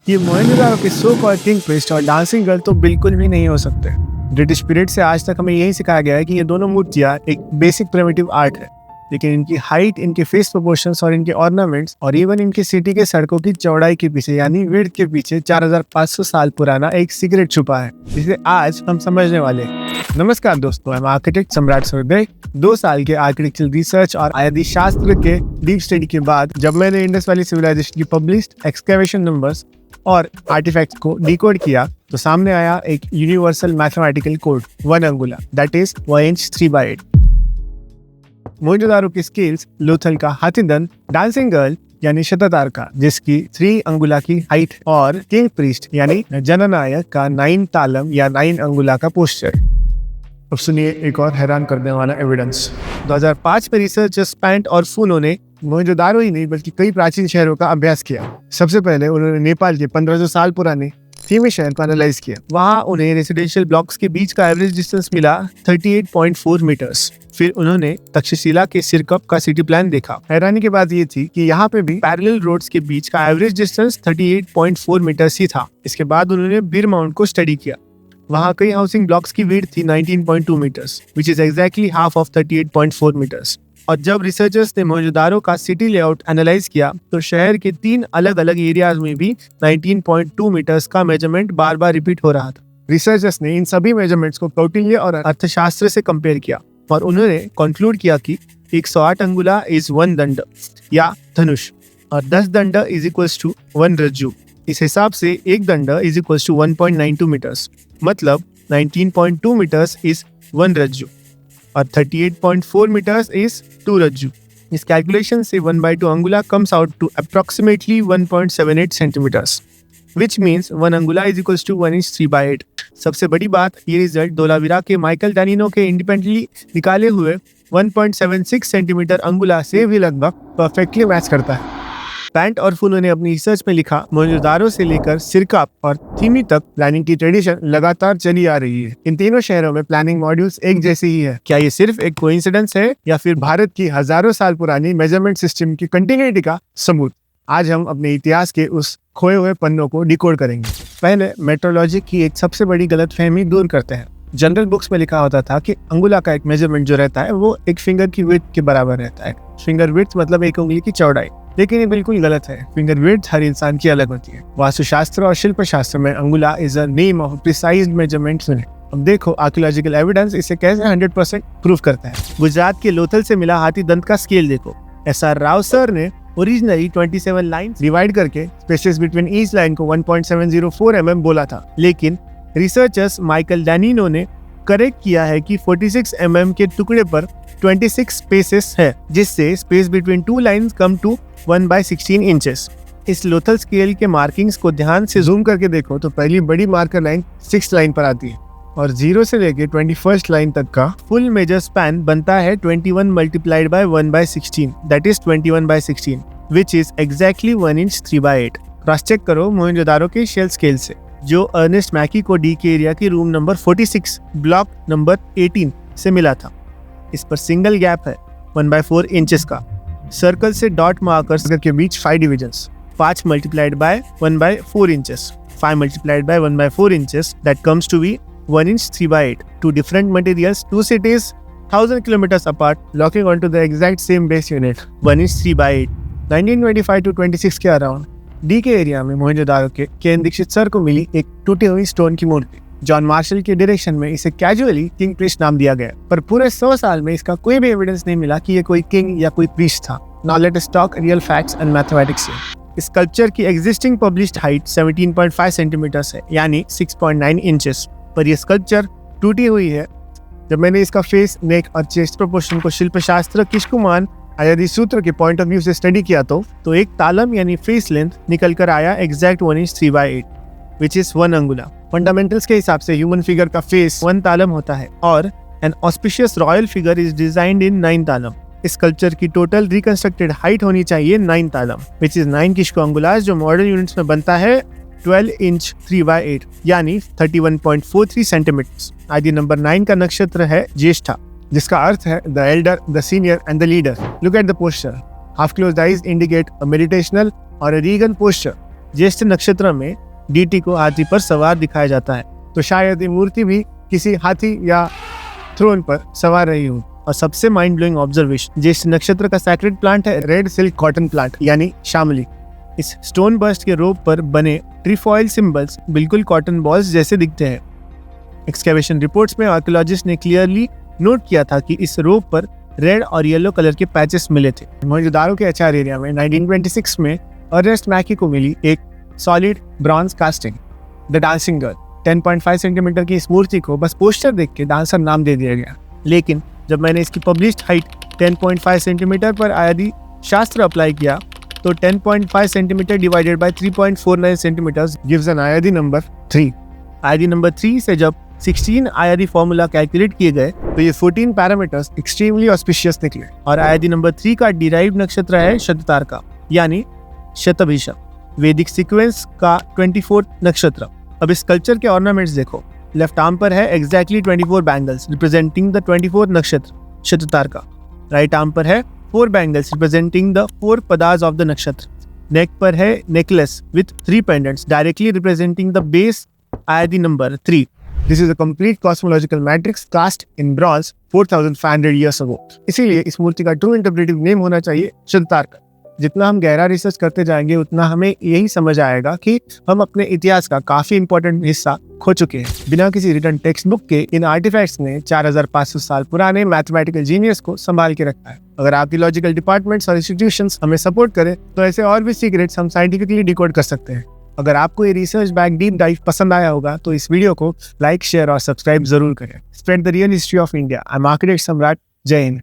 ये मोहनजोदारो के so called king priest और डांसिंग गर्ल तो बिल्कुल भी नहीं हो सकते। ब्रिटिश पीरियड से आज तक हमें यही सिखाया गया है कि ये दोनों मूर्तियां एक बेसिक प्रिमिटिव आर्ट है, लेकिन इनकी हाइट, इनके फेस प्रोपोर्शंस और इनके ऑर्नामेंट्स और इवन इनकी सिटी के सड़कों की चौड़ाई के पीछे यानी विड्थ के पीछे 4500 साल पुराना एक सीक्रेट छुपा है, जिसे आज हम समझने वाले हैं। नमस्कार दोस्तों, मैं आर्किटेक्ट सम्राट सूर्यदेव। 2 साल के आर्किटेक्चरल रिसर्च और आयादी शास्त्र के डीप स्टडी के बाद जब मैंने इंडस वैली सिविलाइजेशन की पब्लिश्ड एक्सकैवेशन नंबर्स और आर्टिफैक्ट्स को डिकोड किया तो सामने आया एक universal mathematical code 1 angula, that is 1 inch 3/8। Mohenjodaro की स्केल्स लोथल का हाथीदंत, डांसिंग गर्ल यानी शततारका जिसकी 3 अंगुला की हाइट और किंग प्रीस्ट यानी जननायक का 9 तालम या 9 अंगुला का पोस्चर। अब सुनिए एक और हैरान करने वाला एविडेंस। 2005 में रिसर्चर्स पैंट और फूनो ने मोहनजोदारो ही नहीं बल्कि कई प्राचीन शहरों का अभ्यास किया। सबसे पहले उन्होंने नेपाल के 1500 साल पुराने थीमी शहर को एनालाइज किया। वहां उन्हें रेसिडेंशियल ब्लॉक्स के बीच का एवरेज डिस्टेंस मिला 38.4 मीटर्स। फिर उन्होंने तक्षशिला के सिरकप का सिटी प्लान देखा। हैरानी की बात ये थी कि यहाँ पे भी पैरेलल रोड्स के बीच का एवरेज डिस्टेंस 38.4 मीटर्स ही था। इसके बाद उन्होंने बीर माउंट को स्टडी किया। वहाँ कई हाउसिंग ब्लॉक्स की विड्थ थी 19.2 metres, which is exactly half of 38.4 metres. और जब रिसर्चर्स ने मोहनजोदारो का सिटी लेआउट एनालाइज किया तो शहर के 3 अलग अलग एरियाज में भी 19.2 मीटर्स का मेजरमेंट बार बार रिपीट हो रहा था। रिसर्चर्स ने इन सभी मेजरमेंट्स को कौटिल्य और अर्थशास्त्र से कंपेयर किया और उन्होंने कंक्लूड किया कि 108 अंगुला इज 1 दंड या धनुष और 10 दंड इज इक्वल्स टू 1 रज्जु। इस हिसाब से 1 दंड इज इक्वल्स टू 1.92 मीटर्स, मतलब 19.2 मीटर्स इज 1 रज्जु और 38.4 meters is 2 रज्जु। इस कैलकुलेशन से 1/2 अंगुला comes out to approximately 1.78 centimeters, which means 1 अंगुला is equals to 1 inch 3/8। सबसे बड़ी बात, ये रिजल्ट धोलावीरा के माइकल डैनिनो के इंडिपेंडेंटली निकाले हुए 1.76 सेंटीमीटर अंगुला से भी लगभग परफेक्टली मैच करता है। पैंट और फूनो ने अपनी रिसर्च में लिखा, मोहनजोदारो से लेकर सिरकप और थीमी तक प्लानिंग की ट्रेडिशन लगातार चली आ रही है। इन तीनों शहरों में प्लानिंग मॉड्यूल्स एक जैसी ही है। क्या ये सिर्फ एक कोइंसिडेंस है या फिर भारत की हजारों साल पुरानी मेजरमेंट सिस्टम की कंटिन्यूटी का सबूत? आज हम अपने इतिहास के उस खोए हुए पन्नों को डिकोड करेंगे। पहले मेट्रोलॉजी की एक सबसे बड़ी गलतफहमी दूर करते हैं। जनरल बुक्स में लिखा होता था कि अंगुला का एक मेजरमेंट जो रहता है वो एक फिंगर की विड्थ के बराबर रहता है। फिंगर विड्थ मतलब एक उंगली की चौड़ाई, लेकिन ये बिल्कुल गलत है। फिंगर विड्थ हर इंसान की अलग होती है। वास्तुशास्त्र और शिल्प शास्त्र में angula is a name of precised measurement unit. अब देखो आर्कियोलॉजिकल एविडेंस इसे कैसे 100% प्रूव करता है। गुजरात के लोथल से मिला हाथी दंत का स्केल देखो। SR राव सर ने ओरिजिनली 27 लाइन डिवाइड करके स्पेसेस बिटवीन ईच लाइन को 1.704 mm बोला था, लेकिन रिसर्चर्स माइकल डैनिनो ने करेक्ट किया है कि 46 mm के टुकड़े पर 26 स्पेसेस है, जिससे space between 2 lines come to 1/16 inches. इस लोथल स्केल के मार्किंग्स को ध्यान से जूम करके देखो तो पहली बड़ी मार्कर लाइन 6th लाइन पर आती है और 0 से लेके 21st लाइन तक का फुल मेजर स्पैन बनता है 21 multiplied by 1/16, that is 21/16, which is exactly 1 inch 3/8। Cross check करो मोहनजोदारो के शेल स्केल से, जो अर्नेस्ट मैकी को डी के एरिया की रूम नंबर 46 ब्लॉक नंबर 18 से मिला था। इस पर सिंगल गैप है 1/4 इंचेस का। सर्कल से डॉट मार्कर्स के बीच 5 divisions, 5 multiplied by 1/4 inches, 5 multiplied by 1/4 inches, that comes to be 1 inch 3/8। 2 different materials, 2 cities, 1000 kilometers apart, locking onto the exact same base unit, 1 inch 3/8। 1925 to 26 के around D के area में मोहनजोदारो के केन Dixit sir को मिली एक टूटी हुई स्टोन की मूर्ति। John Marshall के डायरेक्शन में इसे कैजुअली किंग प्रीस्ट नाम दिया गया, पर पूरे 100 साल में इसका कोई भी एविडेंस नहीं मिला कि ये कोई किंग या कोई प्रीस्ट था। Now let us talk real facts and mathematics. इस स्कल्पचर की एग्जिस्टिंग पब्लिश्ड हाइट 17.5 सेंटीमीटर्स है, यानी 6.9 इंचेस, पर यह स्कल्पचर टूटी हुई है। जब मैंने इसका फेस, नेक और चेस्ट प्रोपोर्शन को शिल्पशास्त्र किशकुमान आयादी सूत्र के पॉइंट ऑफ व्यू से स्टडी किया तो एक तालम यानी फेस लेंथ निकल कर आया exact 1 inch 3/8, which is 1 angula. Fundamentals के हिसाब से ह्यूमन फिगर का फेस 1 तालम होता है और an auspicious royal figure is designed in 9 talam. इस स्कल्पचर की टोटल रिकंस्ट्रक्टेड हाइट होनी चाहिए 9 तालम, विच इज 9 किशको अंगुलास, जो मॉडर्न यूनिट्स में बनता है 12 इंच 3/8 यानी 31.43 सेंटीमीटर। आदि नंबर 9 का नक्षत्र है ज्येष्ठा, जिसका अर्थ है the Elder, the senior and the leader. Look at the posture. Half closed eyes indicate a meditational और a regal posture. ज्येष्ठ नक्षत्र में डीटी को हाथी पर सवार दिखाया जाता है, तो शायद ये मूर्ति भी किसी हाथी या थ्रोन पर सवार रही हो। और सबसे माइंड ब्लोइंग ऑब्जर्वेशन, ज्येष्ठ नक्षत्र का सैक्रेड प्लांट है रेड सिल्क कॉटन प्लांट यानी शामली। इस स्टोन बस्ट के रोप पर बने ट्रीफॉइल सिंबल्स बिल्कुल कॉटन बॉल्स जैसे दिखते हैं। एक्सकेवेशन रिपोर्ट्स में आर्कियोलॉजिस्ट ने क्लियरली नोट किया था कि इस रोप पर रेड और येलो कलर के पैचेस मिले थे। मोहनजोदारो के अचार एरिया में 1926 में अर्नेस्ट मैकी को मिली एक solid bronze casting the dancing girl. 10.5 centimetre की इस मूर्ति को बस पोस्टर देख के डांसर नाम दे दिया गया, लेकिन जब मैंने इसकी पब्लिश्ड हाइट 10.5 सेंटीमीटर पर आयादी शास्त्र अप्लाई किया तो 10.5 centimetre divided by 3.49 centimetre gives an ayadi number 3। Ayadi number 3 से जब 16 आयादी फॉर्मूला कैलकुलेट किए गए तो ये 14 पैरामीटर्स एक्सट्रीमली ऑस्पिशियस निकले। और आयादी नंबर 3 का डिराइव्ड नक्षत्र है शततारका यानी शतभिषा, वैदिक सीक्वेंस का 24 नक्षत्र। अब इस कल्चर के ऑर्नामेंट्स देखो, लेफ्ट आर्म पर है एग्जैक्टली 24 बैंगल्स रिप्रेजेंटिंग द 24 नक्षत्र शततारका। राइट आर्म पर है 4 bangles representing the 4 padas of the nakshatra. Neck पर है necklace with 3 pendants directly representing the base ayadi number 3। This is a complete cosmological matrix cast in bronze 4,500 years ago. इसीलिए इस मूर्ति का true interpretive name होना चाहिए शततारका। जितना हम गहरा रिसर्च करते जाएंगे उतना हमें यही समझ आएगा कि हम अपने इतिहास का काफी इंपॉर्टेंट हिस्सा खो चुके हैं। बिना किसी रिटर्न टेक्स्ट बुक के इन आर्टिफैक्ट्स ने 4,500 साल पुराने मैथमेटिकल जीनियस को संभाल के रखा है। अगर आर्कियोलॉजिकल डिपार्टमेंट्स और इंस्टीट्यूशंस हमें सपोर्ट करें तो ऐसे और भी सीक्रेट्स हम साइंटिफिकली डिकोड कर सकते हैं। अगर आपको ये रिसर्च बैक डीप डाइव पसंद आया होगा तो इस वीडियो को लाइक, शेयर और सब्सक्राइब जरूर करें। Spread the real history of India. I am architect सम्राट। जय हिंद।